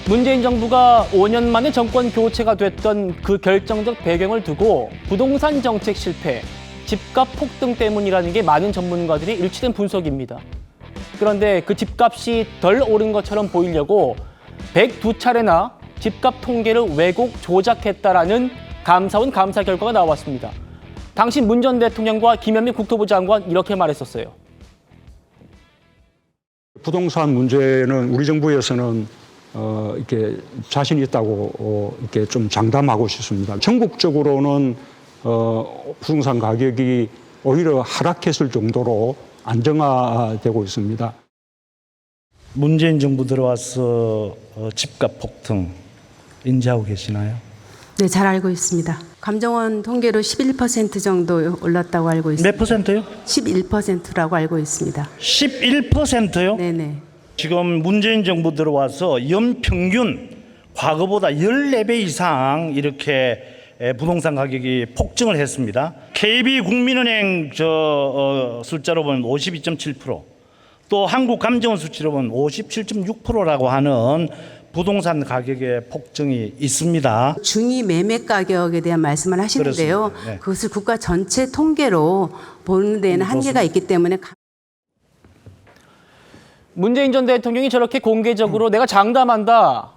문재인 정부가 5년 만에 정권 교체가 됐던 그 결정적 배경을 두고 부동산 정책 실패, 집값 폭등 때문이라는 게 많은 전문가들이 일치된 분석입니다. 그런데 그 집값이 덜 오른 것처럼 보이려고 102차례나 집값 통계를 왜곡 조작했다라는 감사원 감사 결과가 나왔습니다. 당시 문 전 대통령과 김현미 국토부 장관 이렇게 말했었어요. 부동산 문제는 우리 정부에서는 이렇게 자신 있다고 이렇게 좀 장담하고 싶습니다. 전국적으로는 부동산 가격이 오히려 하락했을 정도로 안정화되고 있습니다. 문재인 정부 들어와서 집값 폭등 인지하고 계시나요? 네, 잘 알고 있습니다. 감정원 통계로 11% 정도 올랐다고 알고 있습니다. 몇 퍼센트요? 11%라고 알고 있습니다. 11%요? 네네. 지금 문재인 정부 들어와서 연평균 과거보다 14배 이상 이렇게 부동산 가격이 폭증을 했습니다. KB국민은행 숫자로 보면 52.7%, 또 한국감정원 수치로 보면 57.6%라고 하는 부동산 가격의 폭증이 있습니다. 중위 매매 가격에 대한 말씀을 하시는데요. 그렇습니다. 네. 그것을 국가 전체 통계로 보는 데에는 한계가 있기 때문에 문재인 전 대통령이 저렇게 공개적으로 내가 장담한다,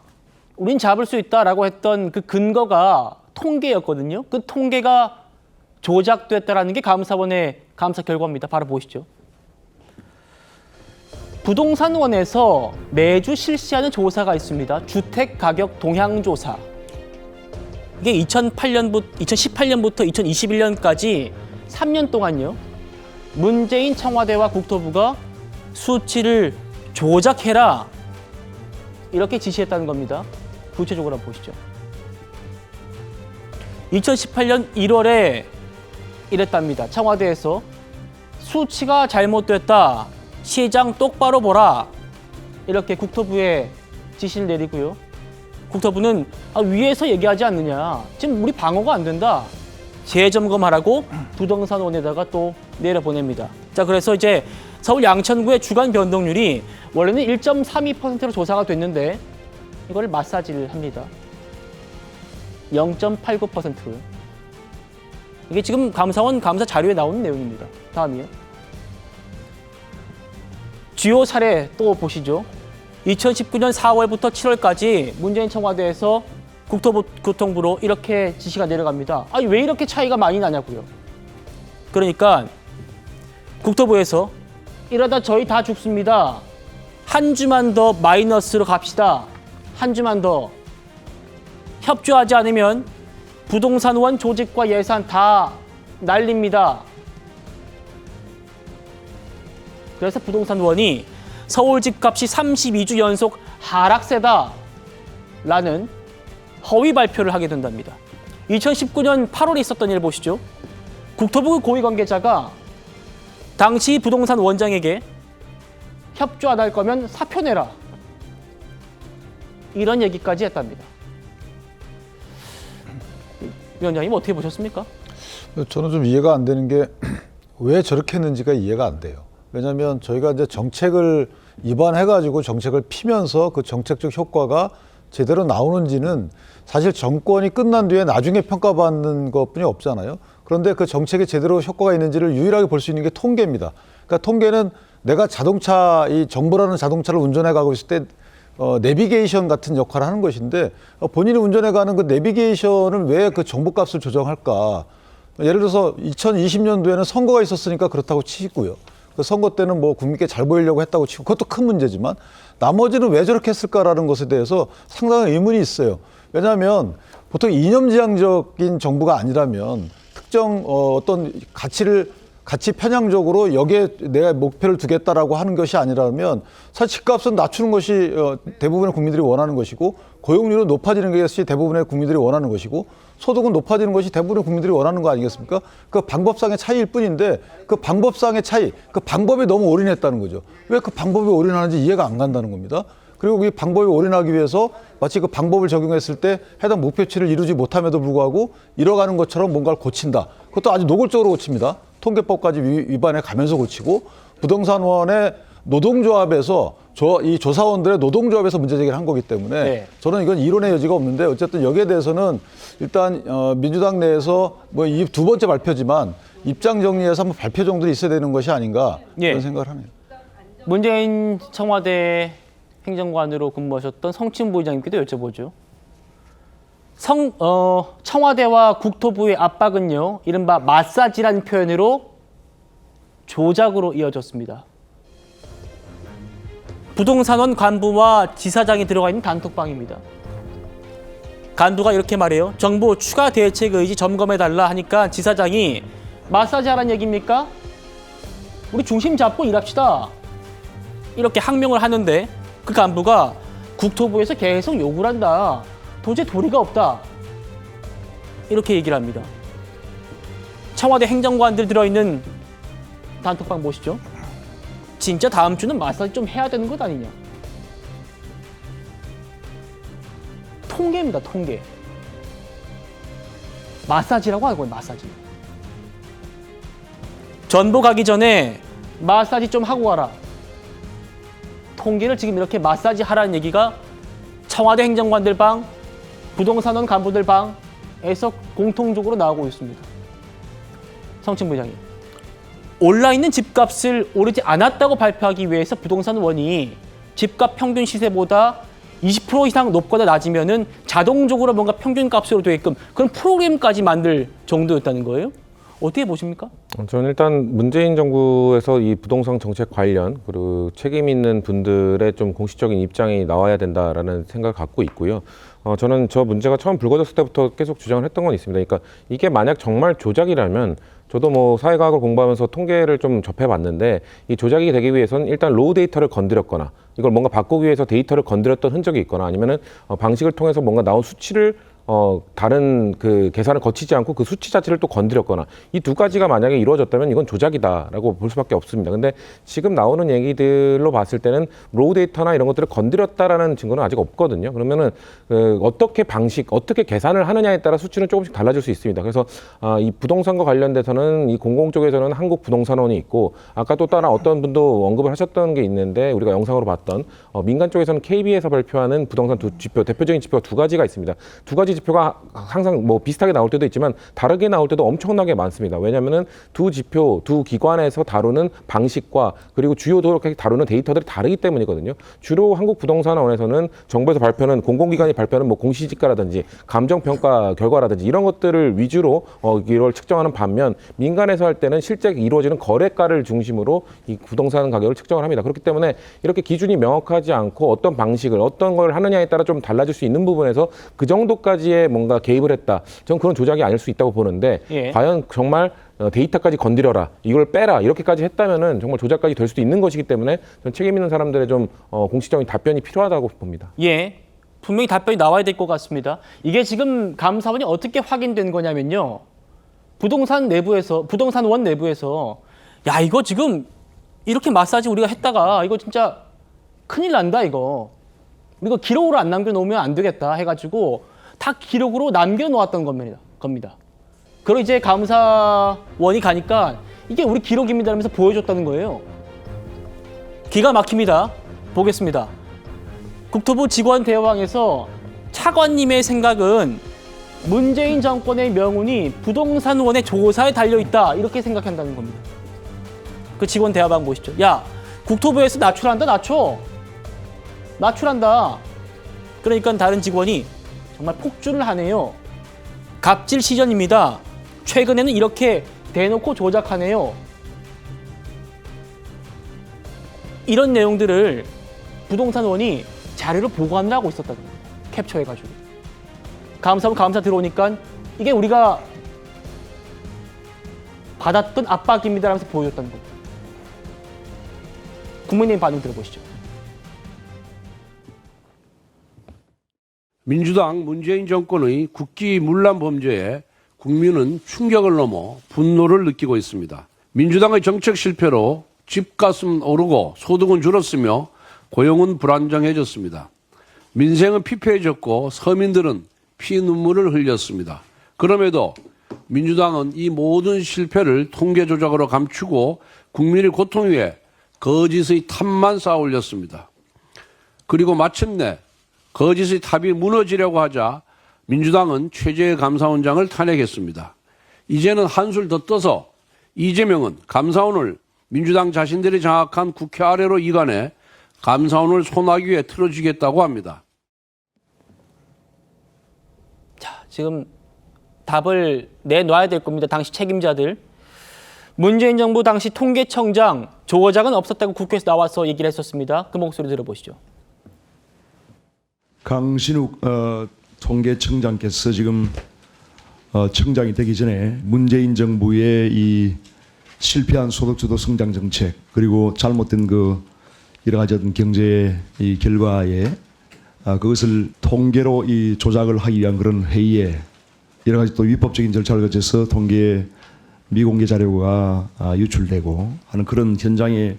우린 잡을 수 있다라고 했던 그 근거가 통계였거든요. 그 통계가 조작됐다라는 게 감사원의 감사 결과입니다. 바로 보시죠. 부동산원에서 매주 실시하는 조사가 있습니다. 주택가격 동향조사. 이게 2018년부터 2021년까지 3년 동안요. 문재인 청와대와 국토부가 수치를 조작해라, 이렇게 지시했다는 겁니다. 구체적으로 한번 보시죠. 2018년 1월에 이랬답니다. 청와대에서 수치가 잘못됐다, 시장 똑바로 보라, 이렇게 국토부에 지시를 내리고요. 국토부는 위에서 얘기하지 않느냐, 지금 우리 방어가 안 된다, 재점검하라고 부동산원에다가 또 내려보냅니다. 자, 그래서 이제 서울 양천구의 주간 변동률이 원래는 1.32%로 조사가 됐는데 이걸 마사지를 합니다. 0.89%. 이게 지금 감사원 감사 자료에 나오는 내용입니다. 다음이요. 주요 사례 또 보시죠. 2019년 4월부터 7월까지 문재인 청와대에서 국토부로 이렇게 지시가 내려갑니다. 아니, 왜 이렇게 차이가 많이 나냐고요. 그러니까 국토부에서 이러다 저희 다 죽습니다. 한 주만 더 마이너스로 갑시다. 한 주만 더. 협조하지 않으면 부동산원 조직과 예산 다 날립니다. 그래서 부동산원이 서울 집값이 32주 연속 하락세다 라는 허위 발표를 하게 된답니다. 2019년 8월에 있었던 일 보시죠. 국토부 고위 관계자가 당시 부동산 원장에게 협조 안 할 거면 사표 내라, 이런 얘기까지 했답니다. 위원장님 어떻게 보셨습니까? 저는 좀 이해가 안 되는 게 왜 저렇게 했는지가 이해가 안 돼요. 왜냐하면 저희가 이제 정책을 입안해가지고 정책을 피면서 그 정책적 효과가 제대로 나오는지는 사실 정권이 끝난 뒤에 나중에 평가받는 것뿐이 없잖아요. 그런데 그 정책에 제대로 효과가 있는지를 유일하게 볼 수 있는 게 통계입니다. 그러니까 통계는 내가 이 정부라는 자동차를 운전해 가고 있을 때 내비게이션 같은 역할을 하는 것인데 본인이 운전해 가는 그 내비게이션을 왜 그 정보값을 조정할까? 예를 들어서 2020년도에는 선거가 있었으니까 그렇다고 치고요. 그 선거 때는 뭐 국민께 잘 보이려고 했다고 치고 그것도 큰 문제지만 나머지는 왜 저렇게 했을까라는 것에 대해서 상당히 의문이 있어요. 왜냐하면 보통 이념지향적인 정부가 아니라면 특정 어떤 가치 편향적으로 여기에 내가 목표를 두겠다라고 하는 것이 아니라면 사실 집값은 낮추는 것이 대부분의 국민들이 원하는 것이고, 고용률은 높아지는 것이 대부분의 국민들이 원하는 것이고, 소득은 높아지는 것이 대부분의 국민들이 원하는 거 아니겠습니까? 그 방법상의 차이일 뿐인데 그 방법상의 차이, 그 방법에 너무 올인했다는 거죠. 왜 그 방법에 올인하는지 이해가 안 간다는 겁니다. 그리고 이 방법에 올인하기 위해서 마치 그 방법을 적용했을 때 해당 목표치를 이루지 못함에도 불구하고 이뤄가는 것처럼 뭔가를 고친다. 그것도 아주 노골적으로 고칩니다. 통계법까지 위반해 가면서 고치고, 부동산원의 노동조합에서 이 조사원들의 노동조합에서 문제 제기를 한 거기 때문에 네. 저는 이건 이론의 여지가 없는데 어쨌든 여기에 대해서는 일단 민주당 내에서 뭐 이 두 번째 발표지만 입장 정리해서 한번 발표 정도는 있어야 되는 것이 아닌가 예. 그런 생각을 하네요. 문재인 청와대 행정관으로 근무하셨던 성친 부의장님께도 여쭤보죠. 청와대와 국토부의 압박은요, 이른바 마사지라는 표현으로 조작으로 이어졌습니다. 부동산원 간부와 지사장이 들어가 있는 단톡방입니다. 간부가 이렇게 말해요. 정부 추가 대책 의지 점검해달라 하니까 지사장이 마사지 하라는 얘기입니까? 우리 중심 잡고 일합시다. 이렇게 항명을 하는데 그 간부가 국토부에서 계속 욕을 한다. 도저히 도리가 없다. 이렇게 얘기를 합니다. 청와대 행정관들 들어있는 단톡방 보시죠. 진짜 다음 주는 마사지 좀 해야 되는 것 아니냐. 통계입니다. 통계. 마사지라고 하는 거예요. 마사지. 전보 가기 전에 마사지 좀 하고 와라. 통계를 지금 이렇게 마사지 하라는 얘기가 청와대 행정관들 방, 부동산원 간부들 방에서 공통적으로 나오고 있습니다. 성친 부장님. 올라있는 집값을 오르지 않았다고 발표하기 위해서 부동산원이 집값 평균 시세보다 20% 이상 높거나 낮으면은 자동적으로 뭔가 평균값으로 되게끔 그런 프로그램까지 만들 정도였다는 거예요? 어떻게 보십니까? 저는 일단 문재인 정부에서 이 부동산 정책 관련 그리고 책임 있는 분들의 좀 공식적인 입장이 나와야 된다라는 생각을 갖고 있고요. 저는 저 문제가 처음 불거졌을 때부터 계속 주장을 했던 건 있습니다. 그러니까 이게 만약 정말 조작이라면 저도 뭐 사회과학을 공부하면서 통계를 좀 접해봤는데 이 조작이 되기 위해서는 일단 로우 데이터를 건드렸거나 이걸 뭔가 바꾸기 위해서 데이터를 건드렸던 흔적이 있거나 아니면은 방식을 통해서 뭔가 나온 수치를 다른 그 계산을 거치지 않고 그 수치 자체를 또 건드렸거나 이 두 가지가 만약에 이루어졌다면 이건 조작이다라고 볼 수밖에 없습니다. 근데 지금 나오는 얘기들로 봤을 때는 로우 데이터나 이런 것들을 건드렸다라는 증거는 아직 없거든요. 그러면은 어떻게 어떻게 계산을 하느냐에 따라 수치는 조금씩 달라질 수 있습니다. 그래서 이 부동산과 관련돼서는 이 공공 쪽에서는 한국부동산원이 있고 아까 또 다른 어떤 분도 언급을 하셨던 게 있는데 우리가 영상으로 봤던 민간 쪽에서는 KB에서 발표하는 부동산 두 지표 대표적인 지표가 두 가지가 있습니다. 두 가지 지표가 항상 뭐 비슷하게 나올 때도 있지만 다르게 나올 때도 엄청나게 많습니다. 왜냐하면은 두 지표, 두 기관에서 다루는 방식과 그리고 주요 도로에 다루는 데이터들이 다르기 때문이거든요. 주로 한국부동산원에서는 정부에서 발표하는 공공기관이 발표하는 뭐 공시지가라든지 감정평가 결과라든지 이런 것들을 위주로 이걸 측정하는 반면 민간에서 할 때는 실제 이루어지는 거래가를 중심으로 이 부동산 가격을 측정을 합니다. 그렇기 때문에 이렇게 기준이 명확하지 않고 어떤 방식을 어떤 걸 하느냐에 따라 좀 달라질 수 있는 부분에서 그 정도까지의 뭔가 개입을 했다. 저는 그런 조작이 아닐 수 있다고 보는데 예. 과연 정말 데이터까지 건드려라, 이걸 빼라 이렇게까지 했다면은 정말 조작까지 될 수도 있는 것이기 때문에 저는 책임 있는 사람들의 좀 공식적인 답변이 필요하다고 봅니다. 예, 분명히 답변이 나와야 될 것 같습니다. 이게 지금 감사원이 어떻게 확인된 거냐면요. 부동산원 내부에서 야 이거 지금 이렇게 마사지 우리가 했다가 이거 진짜 큰일 난다 이거. 이거 기록으로 안 남겨놓으면 안 되겠다 해가지고 다 기록으로 남겨놓았던 겁니다. 그리고 이제 감사원이 가니까 이게 우리 기록입니다 하면서 보여줬다는 거예요. 기가 막힙니다. 보겠습니다. 국토부 직원 대화방에서 차관님의 생각은 문재인 정권의 명운이 부동산원의 조사에 달려있다 이렇게 생각한다는 겁니다. 그 직원 대화방 보시죠. 야, 국토부에서 낮출한다 낮출한다. 그러니까 다른 직원이 정말 폭주를 하네요. 갑질 시전입니다. 최근에는 이렇게 대놓고 조작하네요. 이런 내용들을 부동산원이 자료로 보관을 하고 있었다는 겁니다. 캡처해가지고. 감사 들어오니까 이게 우리가 받았던 압박입니다 하면서 보여줬다는 겁니다. 국민의힘 반응 들어보시죠. 민주당 문재인 정권의 국기문란 범죄에 국민은 충격을 넘어 분노를 느끼고 있습니다. 민주당의 정책 실패로 집값은 오르고 소득은 줄었으며 고용은 불안정해졌습니다. 민생은 피폐해졌고 서민들은 피눈물을 흘렸습니다. 그럼에도 민주당은 이 모든 실패를 통계 조작으로 감추고 국민의 고통 위에 거짓의 탑만 쌓아 올렸습니다. 그리고 마침내 거짓의 탑이 무너지려고 하자 민주당은 최재해 감사원장을 탄핵했습니다. 이제는 한술 더 떠서 이재명은 감사원을 민주당 자신들이 장악한 국회 아래로 이관해 감사원을 소나기에 틀어주겠다고 합니다. 자, 지금 답을 내놔야 될 겁니다. 당시 책임자들. 문재인 정부 당시 통계청장 조작은 없었다고 국회에서 나와서 얘기를 했었습니다. 그 목소리 들어보시죠. 강신욱 통계청장께서 지금 청장이 되기 전에 문재인 정부의 이 실패한 소득주도 성장 정책 그리고 잘못된 그 여러 가지 어떤 경제의 이 결과에 그것을 통계로 이 조작을 하기 위한 그런 회의에 여러 가지 또 위법적인 절차를 거쳐서 통계 미공개 자료가 유출되고 하는 그런 현장에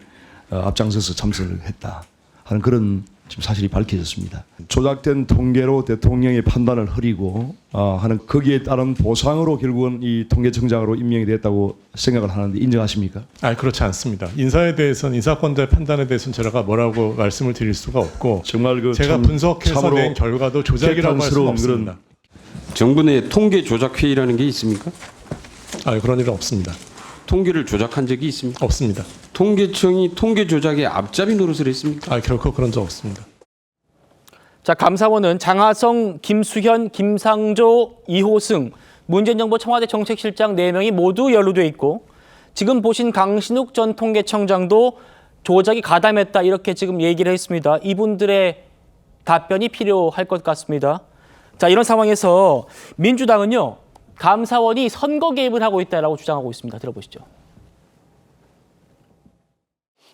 앞장서서 참석을 했다 하는 그런 지금 사실이 밝혀졌습니다. 조작된 통계로 대통령의 판단을 흐리고 하는 거기에 따른 보상으로 결국은 이 통계청장으로 임명이 됐다고 생각을 하는데 인정하십니까? 그렇지 않습니다. 인사에 대해서는 인사권자의 판단에 대해서는 제가 뭐라고 말씀을 드릴 수가 없고 정말 그 제가 분석해서 낸 결과도 조작이라고 할 수는 없습니다. 정부 내 통계 조작 회의라는 게 있습니까? 그런 일은 없습니다. 통계를 조작한 적이 있습니까? 없습니다. 통계청이 통계 조작에 앞잡이 노릇을 했습니까? 결코 그런 적 없습니다. 자, 감사원은 장하성, 김수현, 김상조, 이호승, 문재인 정부 청와대 정책실장 4명이 모두 연루돼 있고 지금 보신 강신욱 전 통계청장도 조작이 가담했다 이렇게 지금 얘기를 했습니다. 이분들의 답변이 필요할 것 같습니다. 자, 이런 상황에서 민주당은요. 감사원이 선거 개입을 하고 있다라고 주장하고 있습니다. 들어보시죠.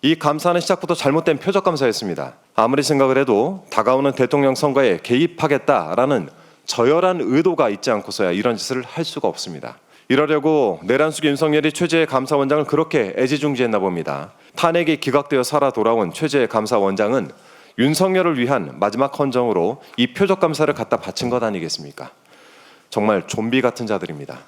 이 감사는 시작부터 잘못된 표적 감사였습니다. 아무리 생각을 해도 다가오는 대통령 선거에 개입하겠다라는 저열한 의도가 있지 않고서야 이런 짓을 할 수가 없습니다. 이러려고 내란숙 윤석열이 최재해 감사원장을 그렇게 애지중지했나 봅니다. 탄핵이 기각되어 살아 돌아온 최재해 감사원장은 윤석열을 위한 마지막 헌정으로 이 표적 감사를 갖다 바친 것 아니겠습니까? 정말 좀비 같은 자들입니다.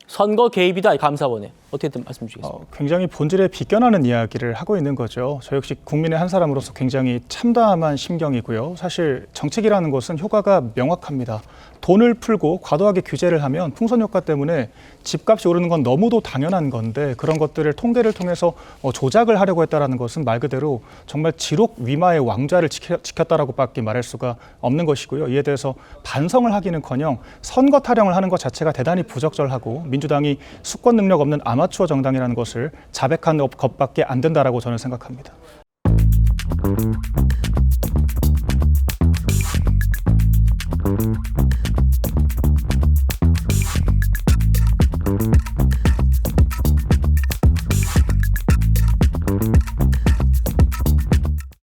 선거 개입이다, 감사원에. 어떻게 말씀 주시겠습니까? 굉장히 본질에 비껴나는 이야기를 하고 있는 거죠. 저 역시 국민의 한 사람으로서 굉장히 참담한 심경이고요. 사실 정책이라는 것은 효과가 명확합니다. 돈을 풀고 과도하게 규제를 하면 풍선 효과 때문에 집값이 오르는 건 너무도 당연한 건데 그런 것들을 통계를 통해서 조작을 하려고 했다는 것은 말 그대로 정말 지록 위마의 왕좌를 지켰다라고밖에 말할 수가 없는 것이고요. 이에 대해서 반성을 하기는커녕 선거 타령을 하는 것 자체가 대단히 부적절하고 민주당이 수권 능력 없는 아마추어 정당이라는 것을 자백하는 것밖에 안 된다라고 저는 생각합니다.